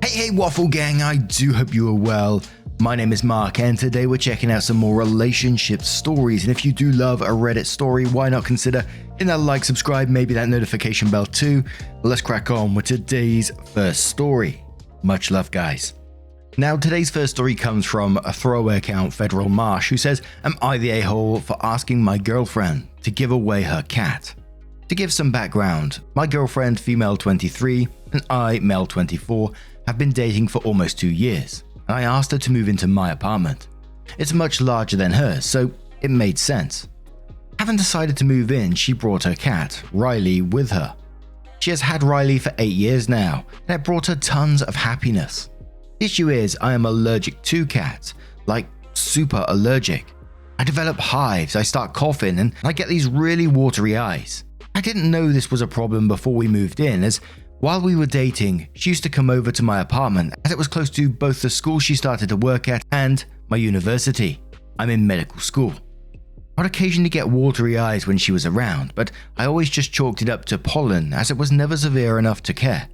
Hey Waffle Gang, I do hope you are well. My name is Mark and today we're checking out some more relationship stories, and if you do love a Reddit story, why not consider hitting that like, subscribe, maybe that notification bell too. Let's crack on with today's first story. Much love, guys. Now, today's first story comes from a throwaway account, Federal Marsh, who says, am I the a-hole for asking my girlfriend to give away her cat? To give some background, my girlfriend, female 23, and I, male 24, have been dating for almost 2 years, and I asked her to move into my apartment. It's much larger than hers, so it made sense. Having decided to move in, she brought her cat, Riley, with her. She has had Riley for 8 years now, and it brought her tons of happiness. The issue is, I am allergic to cats, like super allergic. I develop hives, I start coughing, and I get these really watery eyes. I didn't know this was a problem before we moved in, as while we were dating, she used to come over to my apartment as it was close to both the school she started to work at and my university. I'm in medical school. I would occasionally get watery eyes when she was around, but I always just chalked it up to pollen as it was never severe enough to care.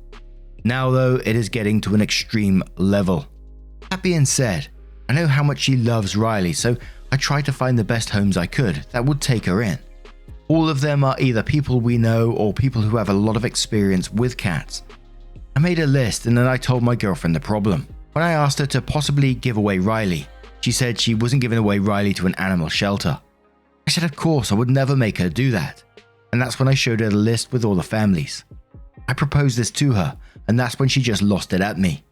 Now though, it is getting to an extreme level. That being said, I know how much she loves Riley, so I tried to find the best homes I could that would take her in. All of them are either people we know or people who have a lot of experience with cats. I made a list and then I told my girlfriend the problem. When I asked her to possibly give away Riley, she said she wasn't giving away Riley to an animal shelter. I said of course I would never make her do that, and that's when I showed her the list with all the families. I proposed this to her, and that's when she just lost it at me.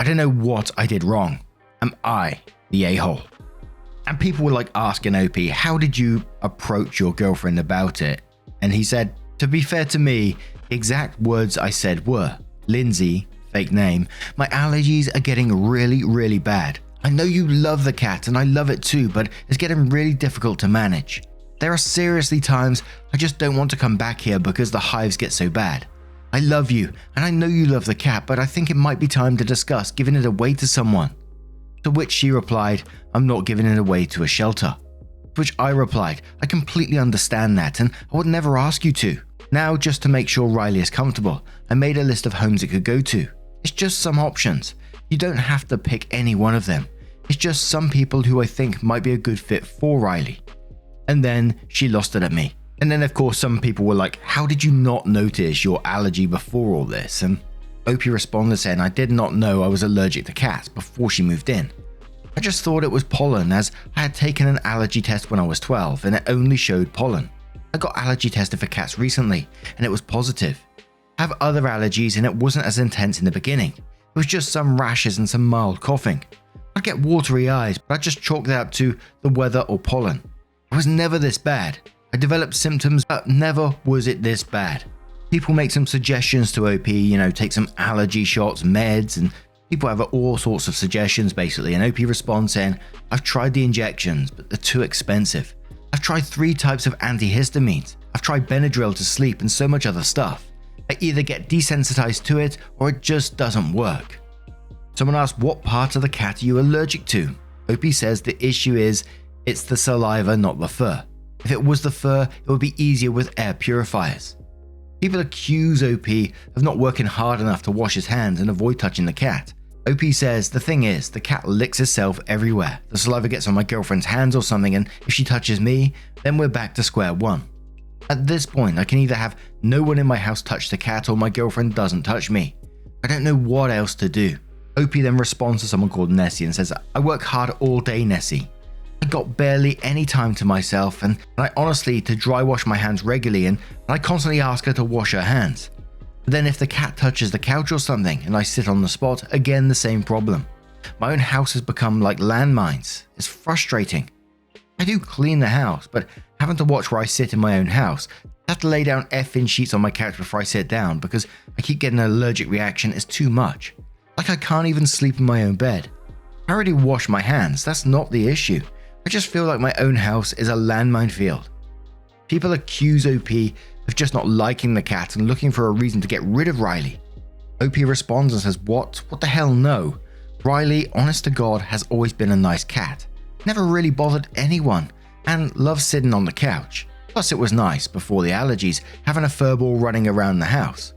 I don't know what I did wrong. Am I the a-hole? And people were like asking OP, how did you approach your girlfriend about it? And he said, to be fair to me, the exact words I said were, Lindsay, fake name, my allergies are getting really bad. I know you love the cat and I love it too, but it's getting really difficult to manage. There are seriously times I just don't want to come back here because the hives get so bad. I love you and I know you love the cat, but I think it might be time to discuss giving it away to someone. To which she replied, I'm not giving it away to a shelter. To which I replied, I completely understand that and I would never ask you to. Now, just to make sure Riley is comfortable, I made a list of homes it could go to. It's just some options. You don't have to pick any one of them. It's just some people who I think might be a good fit for Riley. And then she lost it at me. And then of course some people were like, how did you not notice your allergy before all this? And OP responded saying, I did not know I was allergic to cats before she moved in. I just thought it was pollen, as I had taken an allergy test when I was 12 and it only showed pollen. I got allergy tested for cats recently and it was positive. I have other allergies and it wasn't as intense in the beginning. It was just some rashes and some mild coughing. I'd get watery eyes, but I just chalked that up to the weather or pollen. It was never this bad. I developed symptoms, but never was it this bad. People make some suggestions to OP, take some allergy shots, meds, and people have all sorts of suggestions basically, and OP responds saying, I've tried the injections, but they're too expensive. I've tried 3 types of antihistamines. I've tried Benadryl to sleep and so much other stuff. I either get desensitized to it or it just doesn't work. Someone asked, what part of the cat are you allergic to? OP says the issue is, it's the saliva, not the fur. If it was the fur, it would be easier with air purifiers. People accuse OP of not working hard enough to wash his hands and avoid touching the cat. OP says, the thing is, the cat licks itself everywhere. The saliva gets on my girlfriend's hands or something, and if she touches me, then we're back to square one. At this point, I can either have no one in my house touch the cat or my girlfriend doesn't touch me. I don't know what else to do. OP then responds to someone called Nessie and says, I work hard all day, Nessie. I got barely any time to myself, and I honestly to dry wash my hands regularly, and I constantly ask her to wash her hands. But then if the cat touches the couch or something and I sit on the spot, again the same problem. My own house has become like landmines. It's frustrating. I do clean the house, but having to watch where I sit in my own house, I have to lay down effing sheets on my couch before I sit down because I keep getting an allergic reaction. It's too much. Like I can't even sleep in my own bed. I already wash my hands, that's not the issue. I just feel like my own house is a landmine field. People accuse OP of just not liking the cat and looking for a reason to get rid of Riley. OP responds and says, what the hell no. Riley, honest to God, has always been a nice cat. Never really bothered anyone and loves sitting on the couch. Plus it was nice, before the allergies, having a furball running around the house.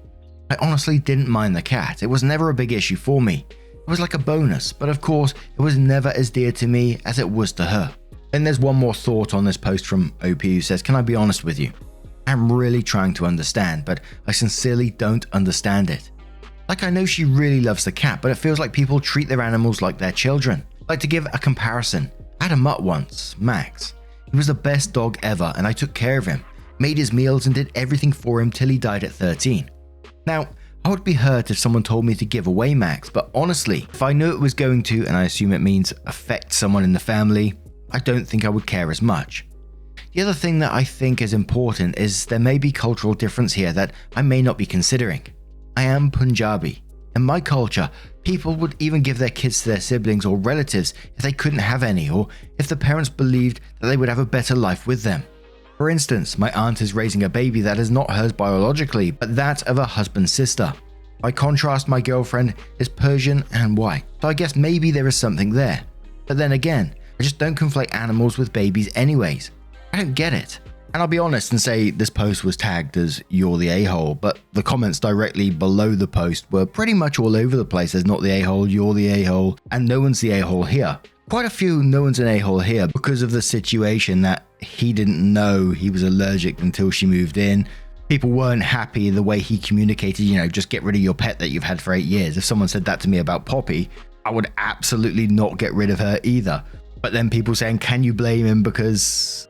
I honestly didn't mind the cat. It was never a big issue for me. It was like a bonus, but of course, it was never as dear to me as it was to her. Then there's one more thought on this post from OP who says, "Can I be honest with you? I'm really trying to understand, but I sincerely don't understand it. Like, I know she really loves the cat, but it feels like people treat their animals like their children. Like, to give a comparison, I had a mutt once, Max. He was the best dog ever, and I took care of him, made his meals and did everything for him till he died at 13. Now, I would be hurt if someone told me to give away Max, but honestly, if I knew it was going to, and I assume it means affect someone in the family, I don't think I would care as much. The other thing that I think is important is there may be cultural difference here that I may not be considering. I am Punjabi. In my culture, people would even give their kids to their siblings or relatives if they couldn't have any, or if the parents believed that they would have a better life with them. For instance, my aunt is raising a baby that is not hers biologically, but that of her husband's sister. By contrast, my girlfriend is Persian and white, so I guess maybe there is something there. But then again, I just don't conflate animals with babies anyways. I don't get it. And I'll be honest and say this post was tagged as "you're the a-hole," but the comments directly below the post were pretty much all over the place. There's "not the a-hole," "you're the a-hole," and "no one's the a-hole here." Quite a few "no one's an a-hole here" because of the situation that he didn't know he was allergic until she moved in. People weren't happy the way he communicated, just get rid of your pet that you've had for 8 years. If someone said that to me about Poppy, I would absolutely not get rid of her either. But then people saying, can you blame him because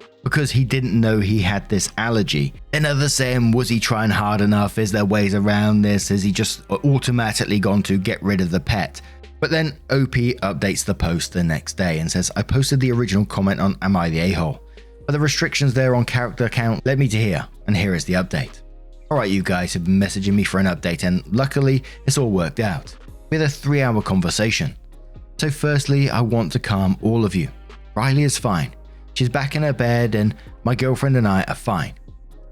he didn't know he had this allergy? Then others saying, was he trying hard enough? Is there ways around this? Has he just automatically gone to get rid of the pet? But then OP updates the post the next day and says, I posted the original comment on Am I the A-hole? But the restrictions there on character count led me to here, and here is the update. Alright, you guys have been messaging me for an update, and luckily it's all worked out. We had a 3-hour conversation. So firstly, I want to calm all of you. Riley is fine. She's back in her bed, and my girlfriend and I are fine.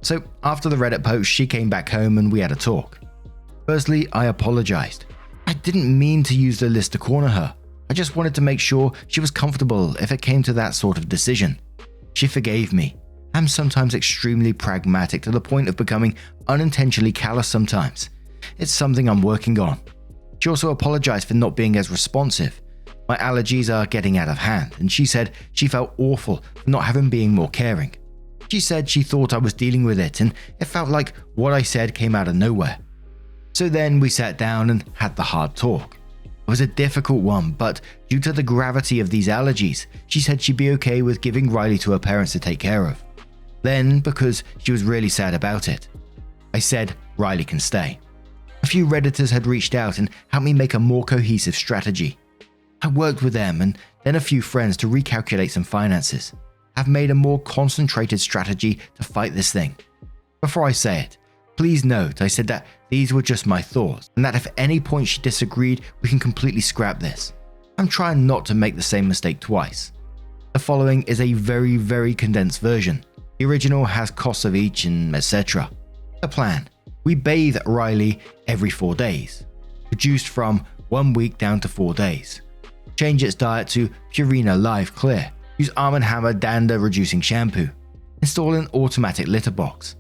So after the Reddit post, she came back home and we had a talk. Firstly, I apologized. I didn't mean to use the list to corner her. I just wanted to make sure she was comfortable if it came to that sort of decision. She forgave me. I'm sometimes extremely pragmatic to the point of becoming unintentionally callous sometimes. It's something I'm working on. She also apologized for not being as responsive. My allergies are getting out of hand, and she said she felt awful for not having been more caring. She said she thought I was dealing with it, and it felt like what I said came out of nowhere. So then we sat down and had the hard talk. It was a difficult one, but due to the gravity of these allergies, she said she'd be okay with giving Riley to her parents to take care of. Then, because she was really sad about it, I said Riley can stay. A few Redditors had reached out and helped me make a more cohesive strategy. I worked with them and then a few friends to recalculate some finances. I've made a more concentrated strategy to fight this thing. Before I say it, please note I said that these were just my thoughts, and that if at any point she disagreed, we can completely scrap this. I'm trying not to make the same mistake twice. The following is a very, very condensed version. The original has costs of each and etc. The plan. We bathe Riley every 4 days. Reduced from 1 week down to 4 days. Change its diet to Purina Live Clear. Use Arm & Hammer dander reducing shampoo. Install an automatic litter box.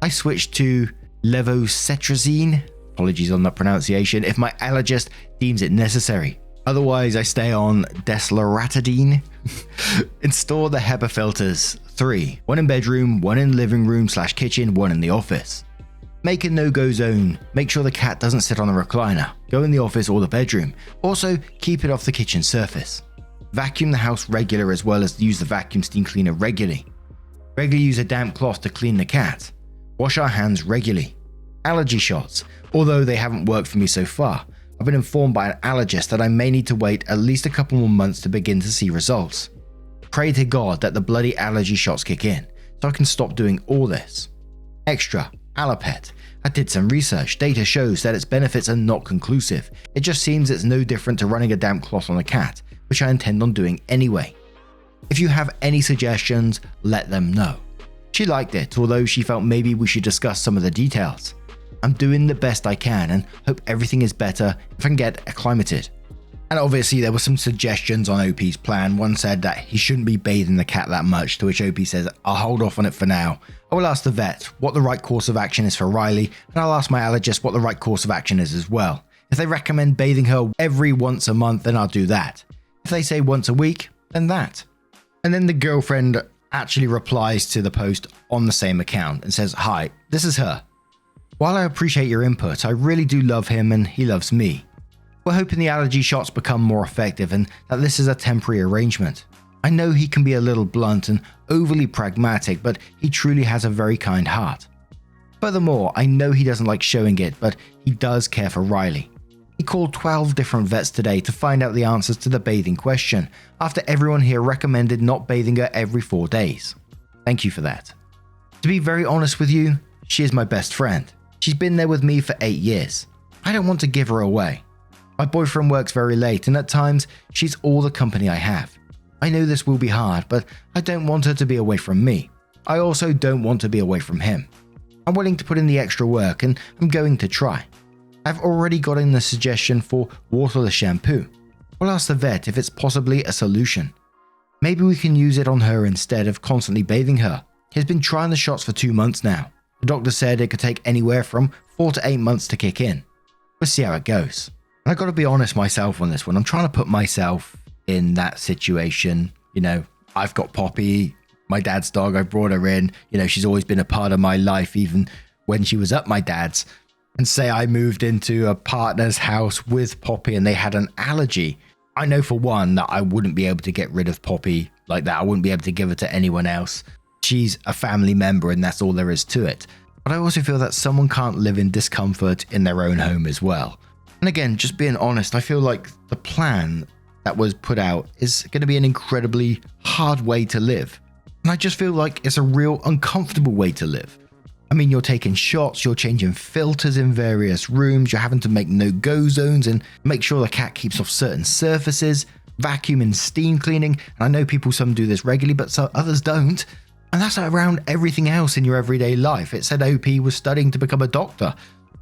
I switched to levocetrazine, apologies on that pronunciation, if my allergist deems it necessary. Otherwise, I stay on desloratadine. Install the HEPA filters, 3. 1 in bedroom, 1 in living room/kitchen, 1 in the office. Make a no-go zone. Make sure the cat doesn't sit on the recliner. Go in the office or the bedroom. Also, keep it off the kitchen surface. Vacuum the house regular as well as use the vacuum steam cleaner regularly. Regularly use a damp cloth to clean the cat. Wash our hands regularly. Allergy shots. Although they haven't worked for me so far, I've been informed by an allergist that I may need to wait at least a couple more months to begin to see results. Pray to God that the bloody allergy shots kick in, so I can stop doing all this. Extra, Allopet. I did some research. Data shows that its benefits are not conclusive. It just seems it's no different to running a damp cloth on a cat, which I intend on doing anyway. If you have any suggestions, let them know. She liked it, although she felt maybe we should discuss some of the details. I'm doing the best I can and hope everything is better if I can get acclimated. And obviously there were some suggestions on OP's plan. One said that he shouldn't be bathing the cat that much, to which OP says, I'll hold off on it for now. I will ask the vet what the right course of action is for Riley, and I'll ask my allergist what the right course of action is as well. If they recommend bathing her every once a month, then I'll do that. If they say once a week, then that. And then the girlfriend actually replies to the post on the same account and says, hi, this is her. While I appreciate your input, I really do love him and he loves me. We're hoping the allergy shots become more effective and that this is a temporary arrangement. I know he can be a little blunt and overly pragmatic, but he truly has a very kind heart. Furthermore, I know he doesn't like showing it, but he does care for Riley. He called 12 different vets today to find out the answers to the bathing question, after everyone here recommended not bathing her every 4 days. Thank you for that. To be very honest with you, she is my best friend. She's been there with me for 8 years. I don't want to give her away. My boyfriend works very late and at times she's all the company I have. I know this will be hard, but I don't want her to be away from me. I also don't want to be away from him. I'm willing to put in the extra work and I'm going to try. I've already gotten the suggestion for waterless shampoo. We'll ask the vet if it's possibly a solution. Maybe we can use it on her instead of constantly bathing her. He's been trying the shots for 2 months now. The doctor said it could take anywhere from 4 to 8 months to kick in. We'll see how it goes. And I gotta be honest myself on this one. I'm trying to put myself in that situation. You know, I've got Poppy, my dad's dog, I brought her in. You know, she's always been a part of my life, even when she was at my dad's. And say I moved into a partner's house with Poppy and they had an allergy. I know for one that I wouldn't be able to get rid of Poppy like that. I wouldn't be able to give her to anyone else. She's a family member and that's all there is to it. But I also feel that someone can't live in discomfort in their own home as well. And again, just being honest, I feel like the plan that was put out is going to be an incredibly hard way to live. And I just feel like it's a real uncomfortable way to live. I mean, you're taking shots, you're changing filters in various rooms, you're having to make no-go zones and make sure the cat keeps off certain surfaces, vacuum and steam cleaning. And I know some do this regularly, but others don't. And that's around everything else in your everyday life. It said OP was studying to become a doctor,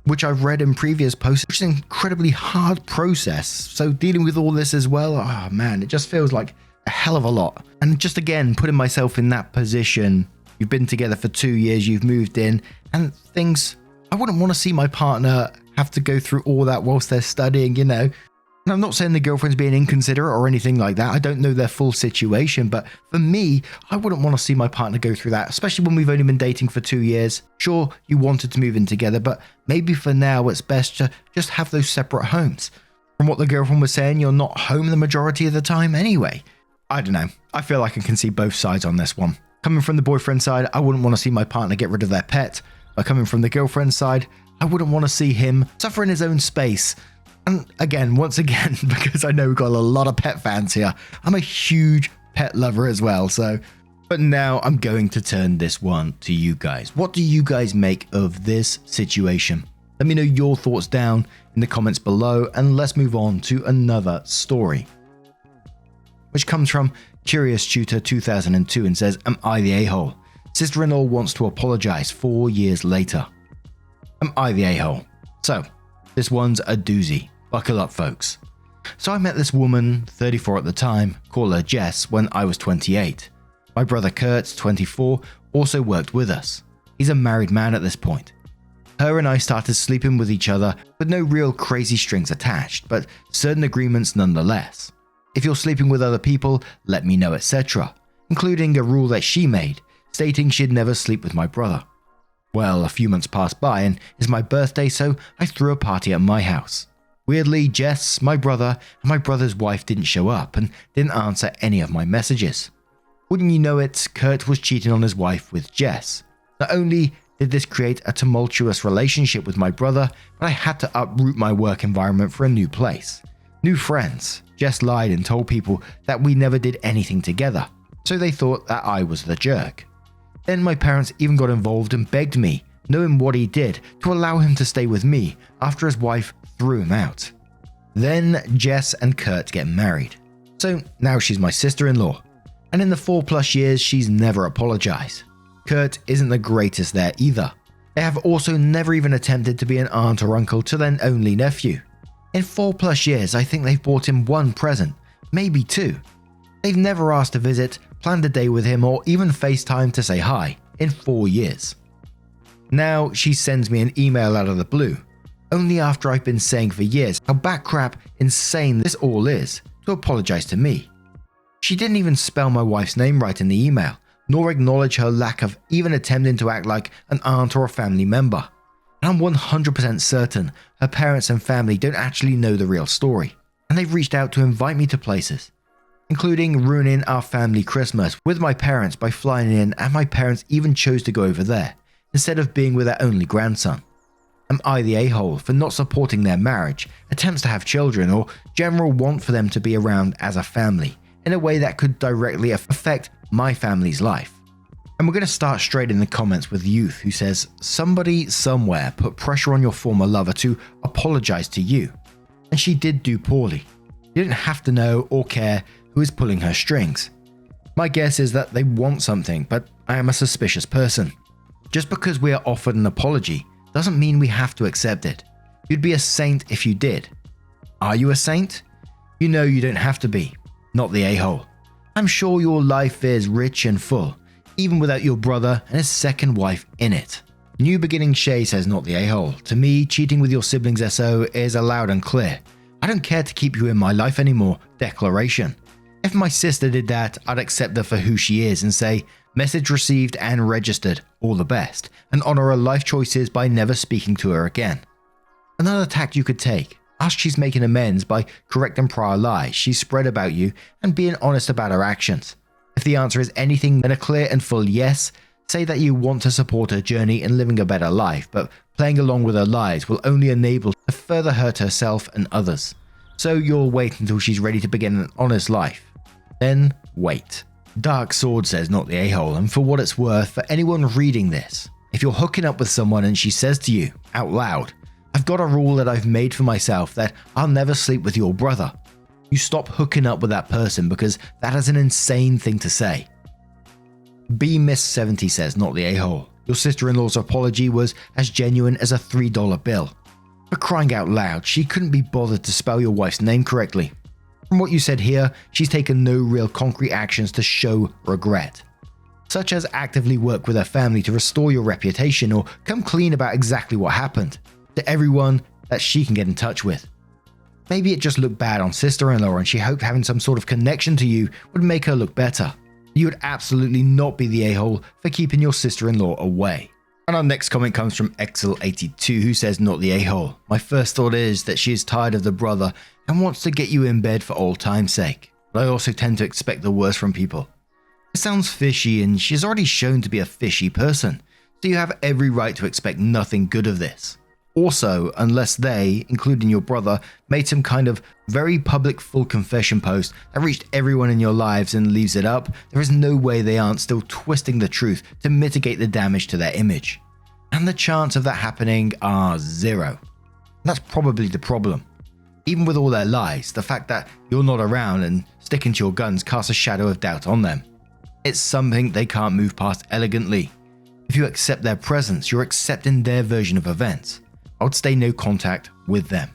which I've read in previous posts, which is an incredibly hard process. So dealing with all this as well, oh man, it just feels like a hell of a lot. And just again, putting myself in that position, you've been together for 2 years, you've moved in, and things, I wouldn't want to see my partner have to go through all that whilst they're studying, you know. And I'm not saying the girlfriend's being inconsiderate or anything like that. I don't know their full situation, but for me, I wouldn't want to see my partner go through that, especially when we've only been dating for 2 years. Sure, you wanted to move in together, but maybe for now it's best to just have those separate homes. From what the girlfriend was saying, you're not home the majority of the time anyway. I don't know. I feel like I can see both sides on this one. Coming from the boyfriend side, I wouldn't want to see my partner get rid of their pet. But coming from the girlfriend side, I wouldn't want to see him suffer in his own space. And again, once again, because I know we've got a lot of pet fans here, I'm a huge pet lover as well, so. But now I'm going to turn this one to you guys. What do you guys make of this situation? Let me know your thoughts down in the comments below, and let's move on to another story, which comes from Curious Tutor 2002 and says, am I the a-hole? Sister-in-law wants to apologize 4 years later. Am I the a-hole? So, this one's a doozy. Buckle up, folks. So I met this woman, 34 at the time, call her Jess, when I was 28. My brother Kurt, 24, also worked with us. He's a married man at this point. Her and I started sleeping with each other with no real crazy strings attached, but certain agreements nonetheless. If you're sleeping with other people, let me know, etc., including a rule that she made, stating she'd never sleep with my brother. Well, a few months passed by and it's my birthday, so I threw a party at my house. Weirdly, Jess, my brother, and my brother's wife didn't show up and didn't answer any of my messages. Wouldn't you know it, Kurt was cheating on his wife with Jess. Not only did this create a tumultuous relationship with my brother, but I had to uproot my work environment for a new place. New friends. Jess lied and told people that we never did anything together, so they thought that I was the jerk. Then my parents even got involved and begged me, knowing what he did, to allow him to stay with me after his wife threw him out. Then Jess and Kurt get married. So now she's my sister-in-law. And in the 4+ years, she's never apologized. Kurt isn't the greatest there either. They have also never even attempted to be an aunt or uncle to their only nephew. In 4+ years, I think they've bought him one present, maybe two. They've never asked to visit, planned a day with him, or even FaceTime to say hi in 4 years. Now she sends me an email out of the blue, only after I've been saying for years how backcrap insane this all is, to apologize to me. She didn't even spell my wife's name right in the email, nor acknowledge her lack of even attempting to act like an aunt or a family member. And I'm 100% certain her parents and family don't actually know the real story, and they've reached out to invite me to places, including ruining our family Christmas with my parents by flying in, and my parents even chose to go over there instead of being with their only grandson. Am I the a-hole for not supporting their marriage, attempts to have children, or general want for them to be around as a family in a way that could directly affect my family's life? And we're going to start straight in the comments with Youth, who says, somebody somewhere put pressure on your former lover to apologize to you, and she did do poorly. You didn't have to know or care who is pulling her strings. My guess is that they want something, but I am a suspicious person. Just because we are offered an apology doesn't mean we have to accept it. You'd be a saint if you did. Are you a saint? You know you don't have to be. Not the a-hole. I'm sure your life is rich and full, even without your brother and his second wife in it. New Beginning Shay says not the a-hole. To me, cheating with your siblings SO is a loud and clear. I don't care to keep you in my life anymore declaration. If my sister did that, I'd accept her for who she is and say, message received and registered, all the best, and honor her life choices by never speaking to her again. Another tact you could take, ask she's making amends by correcting prior lies she spread about you and being honest about her actions. If the answer is anything than a clear and full yes, say that you want to support her journey in living a better life, but playing along with her lies will only enable her to further hurt herself and others. So you'll wait until she's ready to begin an honest life. Then wait. Dark Sword says not the a-hole, and for what it's worth, for anyone reading this, if you're hooking up with someone and she says to you, out loud, I've got a rule that I've made for myself that I'll never sleep with your brother, you stop hooking up with that person, because that is an insane thing to say. B-Miss70 says not the a-hole. Your sister-in-law's apology was as genuine as a $3 bill. For crying out loud, she couldn't be bothered to spell your wife's name correctly. From what you said here, she's taken no real concrete actions to show regret, such as actively work with her family to restore your reputation or come clean about exactly what happened to everyone that she can get in touch with. Maybe it just looked bad on sister-in-law and she hoped having some sort of connection to you would make her look better. You would absolutely not be the a-hole for keeping your sister-in-law away. And our next comment comes from Excel82, who says not the a-hole. My first thought is that she is tired of the brother and wants to get you in bed for old time's sake. But I also tend to expect the worst from people. It sounds fishy, and she's already shown to be a fishy person, so you have every right to expect nothing good of this. Also, unless they, including your brother, made some kind of very public full confession post that reached everyone in your lives and leaves it up, there is no way they aren't still twisting the truth to mitigate the damage to their image. And the chance of that happening are zero. That's probably the problem. Even with all their lies, the fact that you're not around and sticking to your guns casts a shadow of doubt on them. It's something they can't move past elegantly. If you accept their presence, you're accepting their version of events. I would stay no contact with them.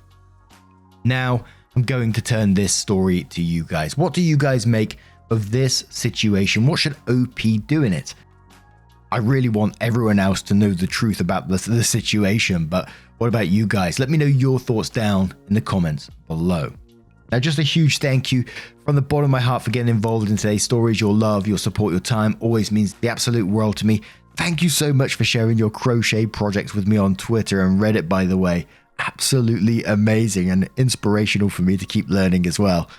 Now, I'm going to turn this story to you guys. What do you guys make of this situation? What should OP do in it? I really want everyone else to know the truth about the situation, but what about you guys? Let me know your thoughts down in the comments below. Now, just a huge thank you from the bottom of my heart for getting involved in today's stories. Your love, your support, your time always means the absolute world to me. Thank you so much for sharing your crochet projects with me on Twitter and Reddit, by the way. Absolutely amazing and inspirational for me to keep learning as well.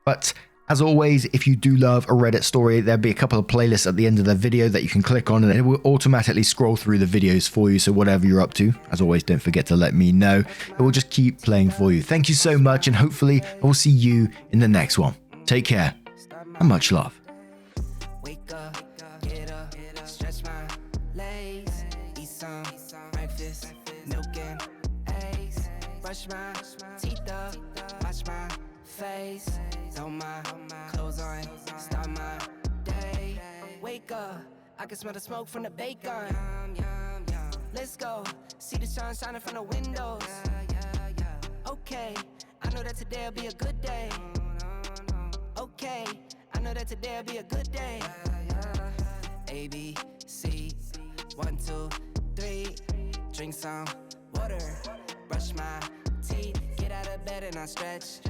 But as always, if you do love a Reddit story, there'll be a couple of playlists at the end of the video that you can click on, and it will automatically scroll through the videos for you. So whatever you're up to, as always, don't forget to let me know. It will just keep playing for you. Thank you so much, and hopefully I will see you in the next one. Take care, and much love. Wake up, get up, stretch my legs, eat some breakfast, milk and eggs, brush my teeth up, wash my face, throw my clothes on, start my day. Wake up, I can smell the smoke from the bacon. Let's go, see the sun shining from the windows. Okay, know that today'll be a good day. Okay, I know that today'll be a good day. A, B, C, 1, 2, 3. Drink some water, brush my teeth, get out of bed and I stretch.